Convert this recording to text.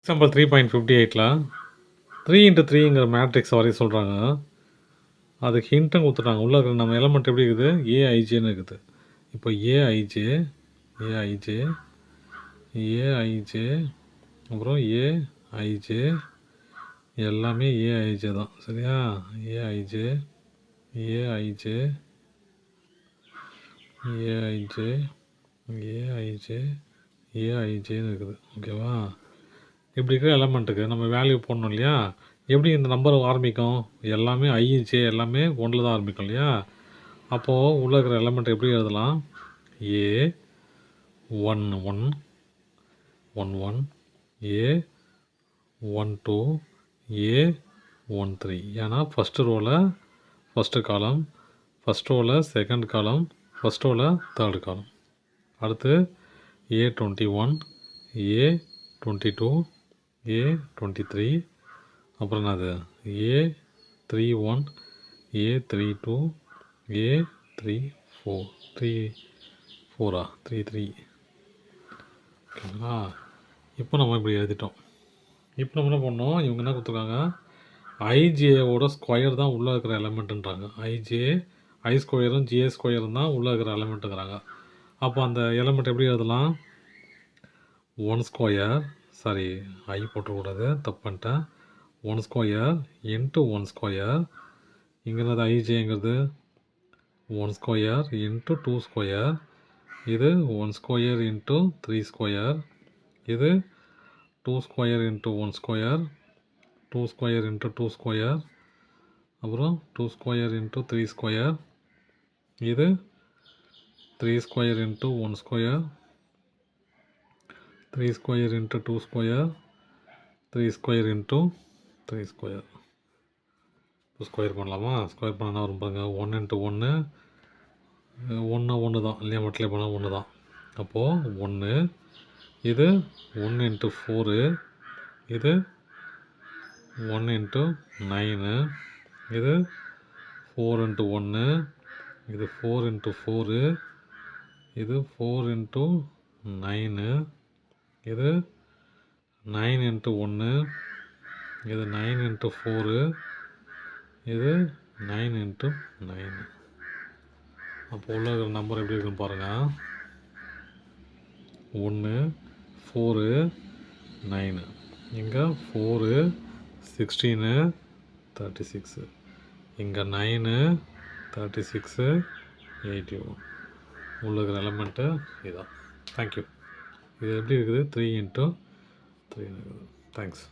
Example 3.58ல 3x3ங்கிற matrix வரைய சொல்கிறாங்க. அதுக்கு ஹிண்ட்டும் கொடுத்துட்டாங்க. உள்ள இருக்கிற நம்ம எலமெண்ட் எப்படி இருக்குது? ஏஐஜேன்னு இருக்குது. இப்போ ஏஐஜே ஏஐஜே ஏஐஜே அப்புறம் ஏஐஜே எல்லாமே ஏஐஜே தான். சரியா? ஏஐஜே ஏஐஜே ஏஐஜே ஏஐஜே ஏஐஜேன்னு இருக்குது. ஓகேவா? இப்படி இருக்கிற எலமெண்ட்டுக்கு நம்ம வேல்யூ போடணும் இல்லையா? எப்படி இந்த நம்பர் ஆரம்பிக்கும்? எல்லாமே ஐஜே எல்லாமே ஒன்றில் தான் ஆரம்பிக்கும் இல்லையா? அப்போது உள்ளே இருக்கிற எலமெண்ட் எப்படி எழுதலாம்? ஏ 1 1 1 1 ஏ 1 2 ஏ 1 3. ஏன்னா ஃபஸ்ட்டு ரோவில் ஃபஸ்ட்டு காலம், ஃபஸ்ட் ரோவில் செகண்ட் காலம், ஃபஸ்ட் ரோவில் தேர்டு காலம். அடுத்து ஏ 21 ஏ 22 ஏ 23 அப்புறம் என்னது ஏ 31 ஏ 32 ஏ 34 34 33. ஓகேங்களா? இப்போ நம்ம இப்படி எழுதிட்டோம். இப்போ நம்ம என்ன பண்ணோம்? இவங்க என்ன கொடுத்துருக்காங்க? ஐஜேவோட ஸ்கொயர் தான் உள்ளே இருக்கிற எலமெண்ட்டுன்றாங்க. ஐ ஸ்கொயரும் ஜே ஸ்கொயரும் தான் உள்ளே இருக்கிற எலமெண்ட்டுங்கிறாங்க. அப்போ அந்த எலமெண்ட் எப்படி எழுதலாம்? 1 ஸ்கொயர் சாரி ஐ போட்டக்கூடாது, தப்பு பண்ணிட்டேன். 1 ஸ்கொயர் இன்ட்டு 1 ஸ்கொயர். இங்கிறது ஐஜேங்கிறது 1 ஸ்கொயர் இன்ட்டு 2 ஸ்கொயர். இது 1 ஸ்கொயர் இன்ட்டு 3 ஸ்கொயர். இது 2 square into 1 square, 2 square into 2 square, அப்புறம் 2 ஸ்கொயர் இன்ட்டு 3 ஸ்கொயர். இது 3 square into 1 square, 3 square into 2 square, 3 square into 3 square. இப்போ ஸ்கொயர் பண்ணலாமா? ஸ்கொயர் பண்ணால் வரும் பாருங்க. 1 இன்ட்டு 1 1 தான் இல்லையா? மட்டிலே பண்ணால் 1 தான். அப்போது 1. இது 1 இன்ட்டு 4. இது 1 இன்ட்டு 9. இது 4 இன்ட்டு 1. இது 4 இன்ட்டு 4. இது 4 இன்ட்டு 9. இது 9 இன்ட்டு 1. இது 9 இன்ட்டு 4. இது 9 இன்ட்டு 9. அப்போ உள்ள இருக்கிற நம்பர் எப்படி இருக்குன்னு பாருங்கள். 1 4 9. இங்கே 4 16 36. இங்கே 9 36 81. உள்ள இருக்கிற எலமெண்ட்டு இதுதான். தேங்க்யூ. இது எப்படி இருக்குது? 3 இன்ட்டு 3 இருக்குது. தேங்க்ஸ்.